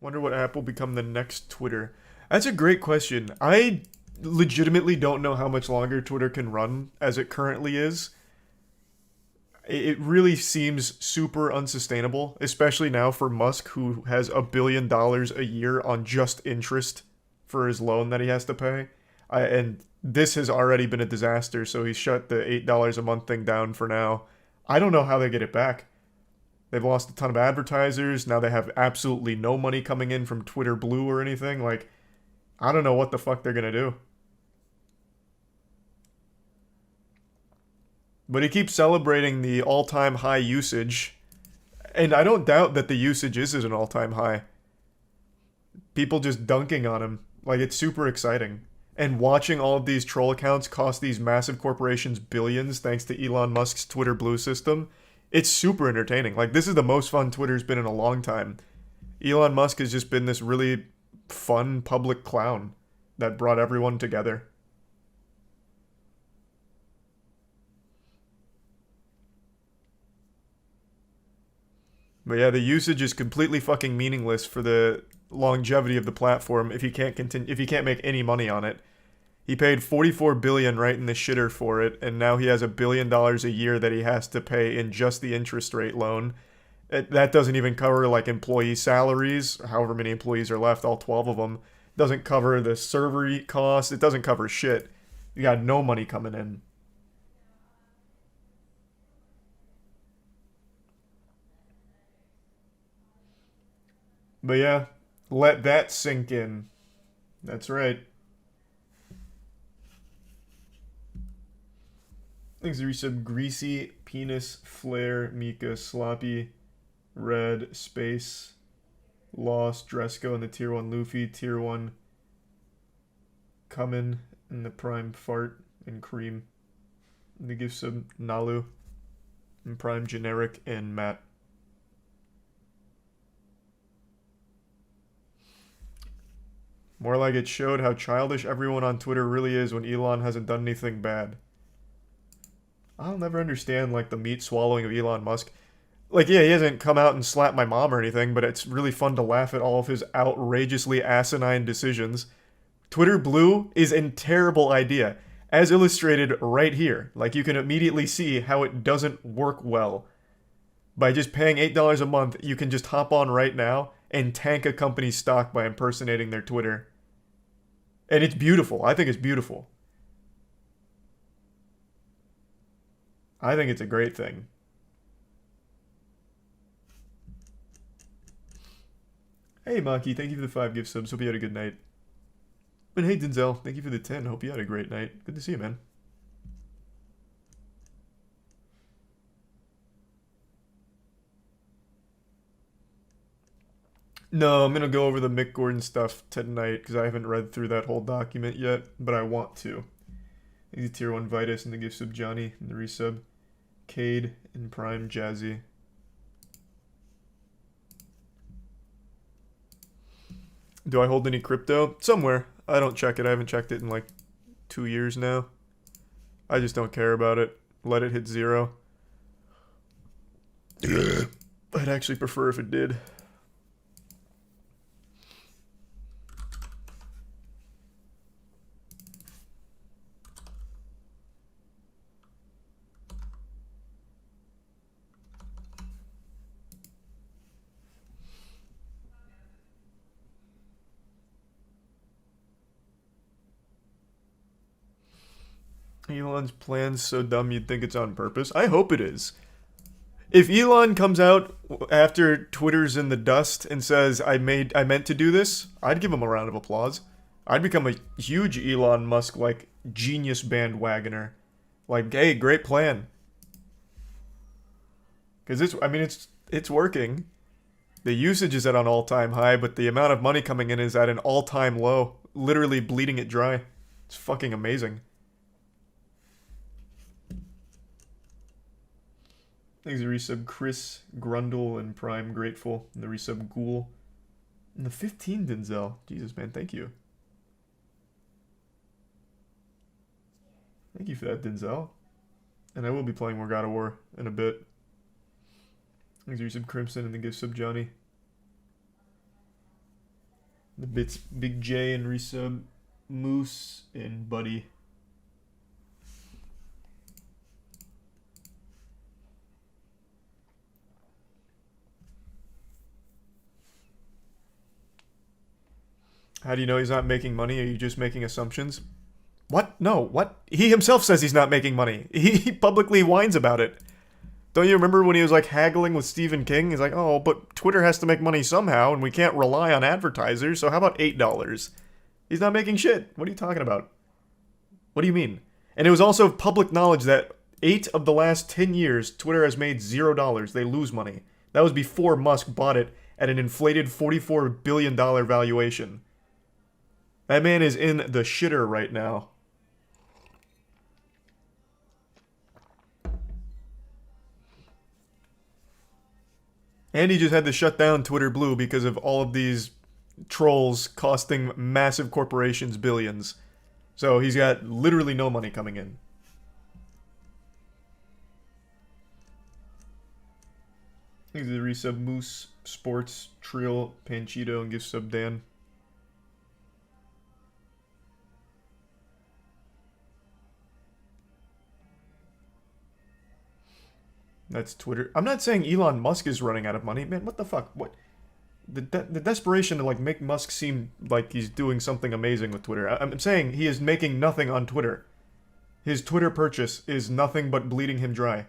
Wonder what app will become the next Twitter. That's a great question. I legitimately don't know how much longer Twitter can run as it currently is. It really seems super unsustainable, especially now for Musk, who has $1 billion a year on just interest for his loan that he has to pay. And this has already been a disaster, so he's shut the $8 a month thing down for now. I don't know how they get it back. They've lost a ton of advertisers. Now they have absolutely no money coming in from Twitter Blue or anything. Like, I don't know what the fuck they're gonna do. But he keeps celebrating the all-time high usage. And I don't doubt that the usage is at an all-time high. People just dunking on him. Like, it's super exciting. And watching all of these troll accounts cost these massive corporations billions thanks to Elon Musk's Twitter Blue system, it's super entertaining. Like, this is the most fun Twitter's been in a long time. Elon Musk has just been this really fun public clown that brought everyone together. But yeah, the usage is completely fucking meaningless for the longevity of the platform if you can't continue, if you can't make any money on it. He paid 44 billion right in the shitter for it, and now he has $1 billion a year that he has to pay in just the interest rate loan. That doesn't even cover like employee salaries, however many employees are left, all 12 of them. Doesn't cover the server costs. It doesn't cover shit. You got no money coming in. But yeah, let that sink in. That's right. Thanks to resub Greasy, Penis, Flare, Mika, Sloppy, Red, Space, Lost, Dresco, and the Tier 1 Luffy, Tier 1 Cumin, and the Prime Fart, and Cream. And the gift sub Nalu, and Prime Generic, and Matt. More like it showed how childish everyone on Twitter really is when Elon hasn't done anything bad. I'll never understand, like, the meat swallowing of Elon Musk. Like, yeah, he hasn't come out and slapped my mom or anything, but it's really fun to laugh at all of his outrageously asinine decisions. Twitter Blue is a terrible idea, as illustrated right here. Like, you can immediately see how it doesn't work well. By just paying $8 a month, you can just hop on right now and tank a company's stock by impersonating their Twitter. And it's beautiful. I think it's beautiful. I think it's a great thing. Hey, Maki, thank you for the 5 gift subs. Hope you had a good night. And hey, Denzel, thank you for the 10. Hope you had a great night. Good to see you, man. No, I'm going to go over the Mick Gordon stuff tonight because I haven't read through that whole document yet, but I want to. Thank you, Tier 1 Vitus, and the gift sub Johnny, and the resub Cade, and Prime Jazzy. Do I hold any crypto? Somewhere. I don't check it. I haven't checked it in like 2 years now. I just don't care about it. Let it hit 0. I'd actually prefer if it did. Elon's plan's so dumb you'd think it's on purpose. I hope it is. If Elon comes out after Twitter's in the dust and says I meant to do this, I'd give him a round of applause. I'd become a huge Elon Musk like genius bandwagoner. Like, hey, great plan. Cuz it's working. The usage is at an all-time high, but the amount of money coming in is at an all-time low, literally bleeding it dry. It's fucking amazing. Thanks to resub Chris, Grundle, and Prime Grateful, and the resub Ghoul. And the 15 Denzel. Jesus, man, thank you. Thank you for that, Denzel. And I will be playing more God of War in a bit. Thanks to resub Crimson, and the gift sub Johnny. The bits Big J and resub Moose and Buddy. How do you know he's not making money? Are you just making assumptions? What? No, what? He himself says he's not making money. He publicly whines about it. Don't you remember when he was like haggling with Stephen King? He's like, oh, but Twitter has to make money somehow, and we can't rely on advertisers, so how about $8? He's not making shit. What are you talking about? What do you mean? And it was also public knowledge that 8 of the last 10 years, Twitter has made $0. They lose money. That was before Musk bought it at an inflated $44 billion valuation. That man is in the shitter right now. And he just had to shut down Twitter Blue because of all of these trolls costing massive corporations billions. So he's got literally no money coming in. He's the resub Moose, Sports, Trill, Panchito, and gift sub Dan. That's Twitter. I'm not saying Elon Musk is running out of money. Man, what the fuck? What? The desperation to like make Musk seem like he's doing something amazing with Twitter. I'm saying he is making nothing on Twitter. His Twitter purchase is nothing but bleeding him dry.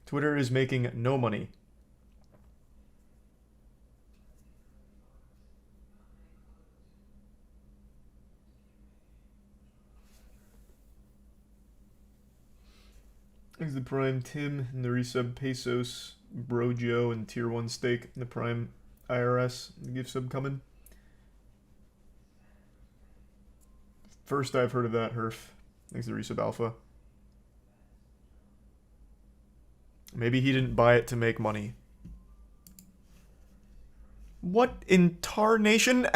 Twitter is making no money. Thanks the Prime Tim and the resub Pesos, Brojo, and Tier 1 Steak and the Prime IRS. The gift sub coming. First I've heard of that, Herf. Thanks the resub Alpha. Maybe he didn't buy it to make money. What in tarnation?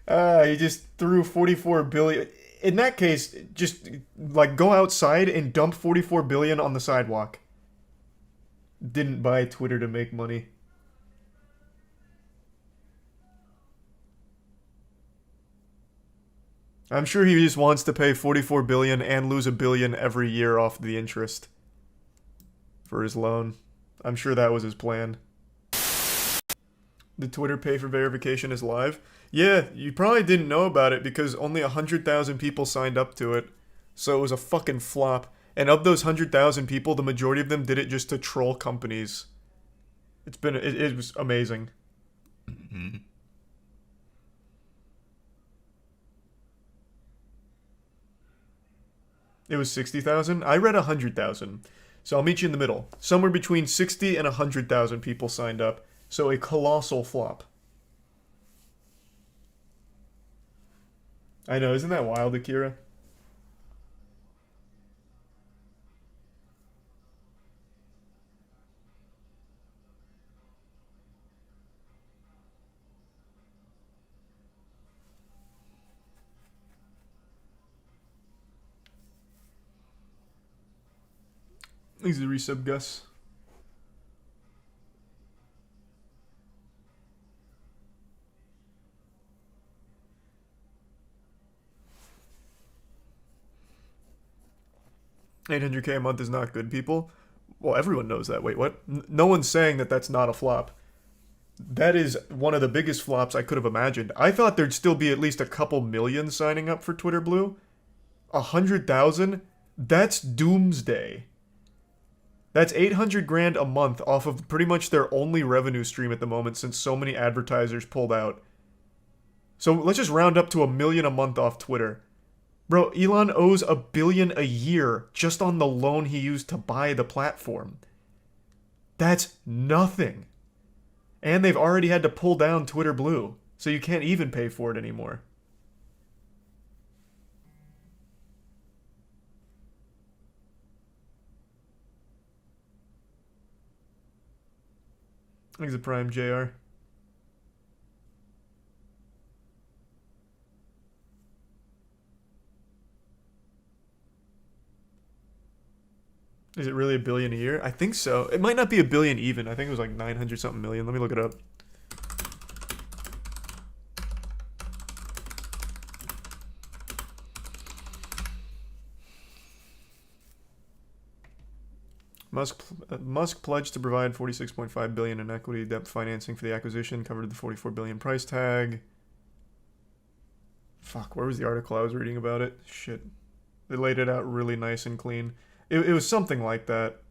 He just threw 44 billion. In that case, just like go outside and dump 44 billion on the sidewalk. Didn't buy Twitter to make money. I'm sure he just wants to pay 44 billion and lose $1 billion every year off the interest for his loan. I'm sure that was his plan. The Twitter pay for verification is live. Yeah, you probably didn't know about it because only 100,000 people signed up to it. So it was a fucking flop. And of those 100,000 people, the majority of them did it just to troll companies. It was amazing. It was 60,000. I read 100,000. So I'll meet you in the middle. Somewhere between 60 and 100,000 people signed up. So a colossal flop. I know, isn't that wild, Akira? Thanks for the resub, Gus. $800K a month is not good, people. Well, everyone knows that. Wait, what? No one's saying that that's not a flop. That is one of the biggest flops I could have imagined. I thought there'd still be at least a couple million signing up for Twitter Blue. 100,000? That's doomsday. That's 800 grand a month off of pretty much their only revenue stream at the moment since so many advertisers pulled out. So let's just round up to $1 million a month off Twitter. Bro, Elon owes $1 billion a year just on the loan he used to buy the platform. That's nothing. And they've already had to pull down Twitter Blue, so you can't even pay for it anymore. Thanks to Prime JR. Is it really a billion a year? I think so. It might not be a billion even. I think it was like 900 something million. Let me look it up. Musk pledged to provide 46.5 billion in equity debt financing for the acquisition, covered the 44 billion price tag. Fuck, where was the article I was reading about it? Shit. They laid it out really nice and clean. It was something like that.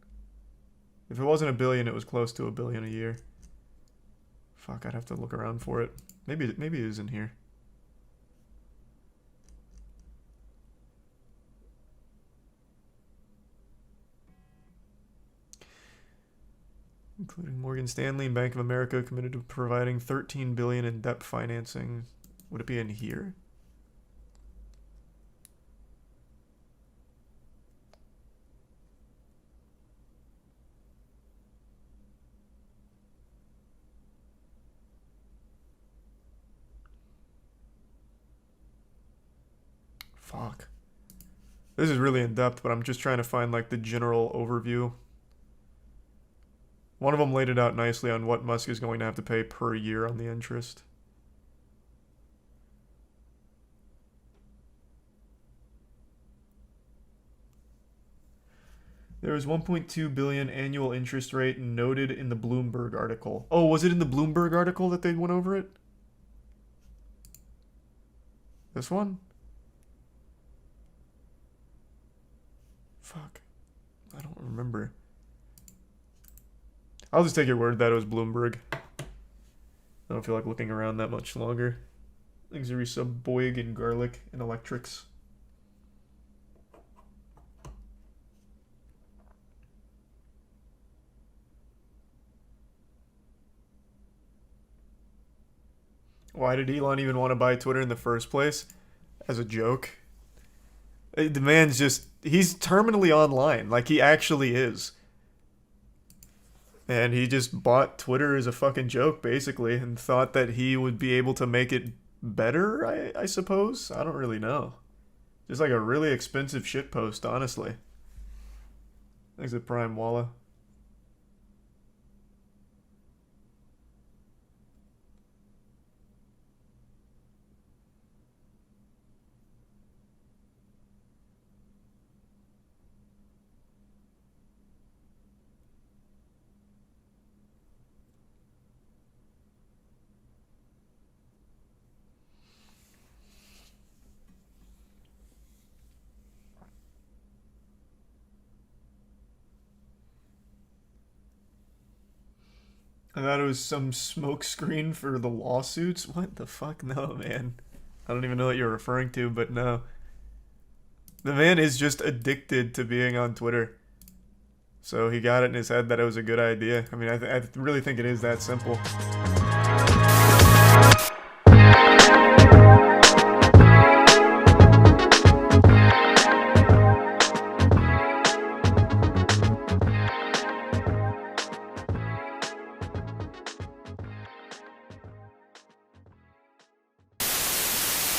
If it wasn't a billion, it was close to a billion a year. Fuck, I'd have to look around for it. Maybe it is in here. Including Morgan Stanley and Bank of America committed to providing 13 billion in debt financing. Would it be in here? Fuck. This is really in depth, but I'm just trying to find like the general overview. One of them laid it out nicely on what Musk is going to have to pay per year on the interest. There was 1.2 billion annual interest rate noted in the Bloomberg article. Oh, was it in the Bloomberg article that they went over it? This one? Fuck. I don't remember. I'll just take your word that it was Bloomberg. I don't feel like looking around that much longer. Things are resub Boyg and garlic and electrics. Why did Elon even want to buy Twitter in the first place? As a joke. The man's just, he's terminally online. Like, he actually is. And he just bought Twitter as a fucking joke, basically, and thought that he would be able to make it better, I suppose? I don't really know. Just like a really expensive shitpost, honestly. Thanks to Prime Walla. I thought it was some smokescreen for the lawsuits. What the fuck? No, man. I don't even know what you're referring to, but no. The man is just addicted to being on Twitter. So he got it in his head that it was a good idea. I mean, I really think it is that simple.